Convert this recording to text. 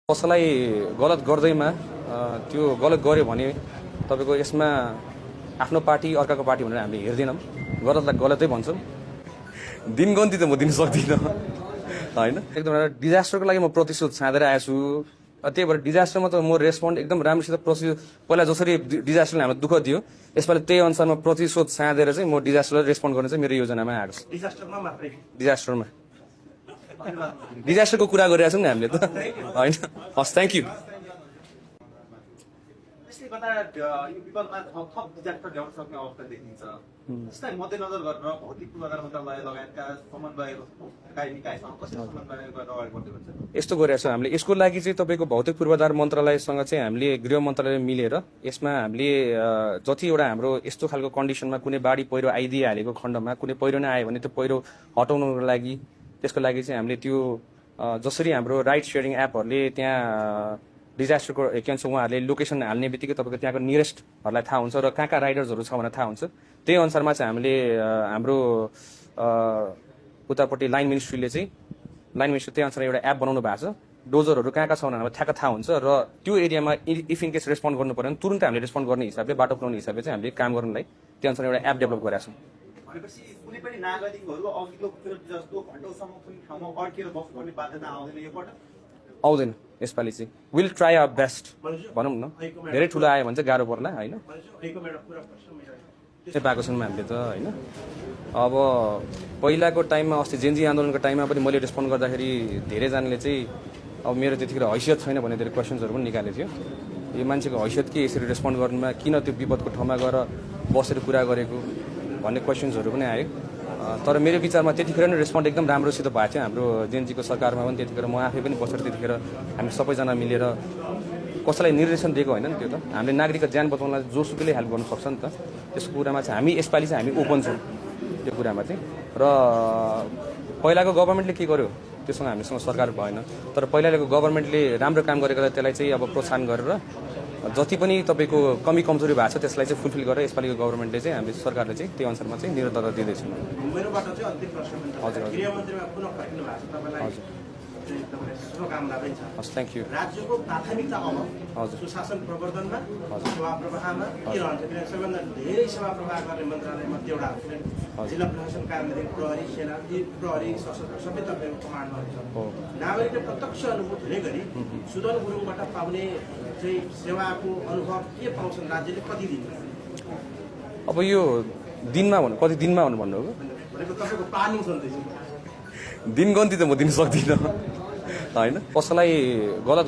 कसैलाई गलत गर्दैमा त्यो गलत गर्यो भने तपाईको यसमा आफ्नो पार्टी अर्काको पार्टी भनेर हामीले हेर्दैनौं, गलतलाई गलतै भन्छौं। दिनगन्ती त म दिन सक्दिनँ हैन। एकदम डिजास्टरको लागि म प्रतिशोध छाडेर आएछु। त्यही भएर डिजास्टरमा त म रेस्पोन्ड एकदम राम्रोसित पहिला जसरी डिजास्टरले हामीलाई दुःख दियो, यसपालि त्यही अनुसारमा प्रतिशोध छाडेर चाहिँ म डिजास्टरलाई रेस्पोन्ड गर्ने चाहिँ मेरो योजनामा आएको छ। डिजास्टरमा डिजास्टरको कुरा गरिरहेछौँ नि हामीले त हैन। हस्, थ्यांक यू। यसले गर्दा यो विपदमा थप डिजास्टर ल्याउन सक्ने अवस्था देखिन्छ। यसलाई मध्यनजर गरेर भौतिक पूर्वाधार मन्त्रालय लगायतका समन्वयकारी निकायसँग कसरी समन्वय गरेर अगाडि बढ्दै हुन्छ? यस्तो गरिरहेको छ हामीले। यसको लागि चाहिँ तपाईको भौतिक पूर्वाधार मन्त्रालयसँग चाहिँ हामीले गृह मन्त्रालय मिलेर यसमा हामीले जतिवटा हाम्रो यस्तो खालको कन्डिसनमा कुनै बाढी पहिरो आइदिइहालेको खण्डमा कुनै पहिरो नै आयो भने त्यो पहिरो हटाउनको लागि त्यसको लागि चाहिँ हामीले त्यो जसरी हाम्रो राइड सेयरिङ एपहरूले त्यहाँ डिजास्टरको के भन्छ उहाँहरूले लोकेसन हाल्ने बित्तिकै तपाईँको त्यहाँको नियरेस्टहरूलाई थाहा हुन्छ र कहाँ राइडर्सहरू छ भनेर थाहा हुन्छ। त्यही अनुसारमा चाहिँ हामीले हाम्रो उतापट्टि लाइन मिनिस्ट्रीले चाहिँ त्यही अनुसार एउटा एप बनाउनु भएको छ। डोजरहरू कहाँ छ भनेर हामीलाई ठ्याक्क थाहा हुन्छ र त्यो एरियामा इफ इन केस रेस्पोन्ड गर्नु पर्यो भने तुरुन्तै हामीले रेस्पोन्ड गर्ने हिसाबले बाटो पुऱ्याउने हिसाबले चाहिँ हामीले काम गर्नलाई त्यो अनुसार एउटा एप डेभलप गरेका छौँ। भनेपछि कुनै पनि नागरिकहरू अघिल्लो जस्तो घण्टौसम्म कुनै ठाउँमा अड्केर बस्नुपर्ने बाध्यता आउँदैन यो पटक? आउँदैन यसपालि चाहिँ। विल ट्राई आवर बेस्ट भनौँ न। धेरै ठुलो आयो भने चाहिँ गाह्रो पर्ला होइन। पाएको छौँ हामीले त होइन। अब पहिलाको टाइममा अस्ति जेनजी आन्दोलनको टाइममा पनि मैले रेस्पोन्ड गर्दाखेरि धेरैजनाले चाहिँ अब मेरो त्यतिखेर हैसियत छैन भन्ने धेरै क्वेसन्सहरू पनि निकालेको थियो। यो मान्छेको हैसियत के यसरी रेस्पोन्ड गर्नुमा, किन त्यो विपदको ठाउँमा गएर बसेर कुरा गरेको भन्ने क्वेसन्सहरू पनि आयो। तर मेरो विचारमा त्यतिखेर नै रेस्पोन्ड एकदम राम्रोसित भएको थियो। हाम्रो जेएनजीको सरकारमा पनि त्यतिखेर म आफै पनि बसेर त्यतिखेर हामी सबैजना मिलेर कसैलाई निर्देशन दिएको होइन नि। त्यो त हामीले नागरिकको ज्यान बचाउनलाई जोसुकैले हेल्प गर्नु सक्छ नि त। त्यसको कुरामा चाहिँ हामी यसपालि चाहिँ हामी ओपन छौँ त्यो कुरामा चाहिँ। र पहिलाको गभर्मेन्टले के गर्यो त्योसँग हामीसँग सरकार भएन। तर पहिलाको गभर्मेन्टले राम्रो काम गरेको त्यसलाई चाहिँ अब प्रोत्साहन गरेर जति पनि तपाईँको कमी कमजोरी भएको छ त्यसलाई चाहिँ फुलफिल गरेर यसपालिको गभर्मेन्टले चाहिँ हामीले सरकारले चाहिँ त्यो अनुसारमा चाहिँ निरन्तरता दिँदैछौँ। शुभकामना पनि छ। हस्, थ्यांक यू। राज्यको प्राथमिकता अब सुशासन प्रवर्धनमा सेवा प्रवाहमा के रहन्छ? किनभने सबैभन्दा धेरै सेवा प्रवाह गर्ने मन्त्रालय मध्ये एउटा जिल्ला प्रशासन कार्यालय, प्रहरी, सेना, प्रहरी, सशस्त्र सबै तपाईँको कमान्डमा हुन्छ। नागरिकले प्रत्यक्ष अनुभूत हुने गरी सुदन गुरुङबाट पाउने चाहिँ सेवाको अनुभव के पाउँछन्? राज्यले कति दिन? अब यो दिनमा भन्नु कति दिनमा भन्नु हो भनेको तपाईँको प्लानिङ सन्देश दिनगन्ती त म दिन सक्दिनँ हैन। कसैलाई गलत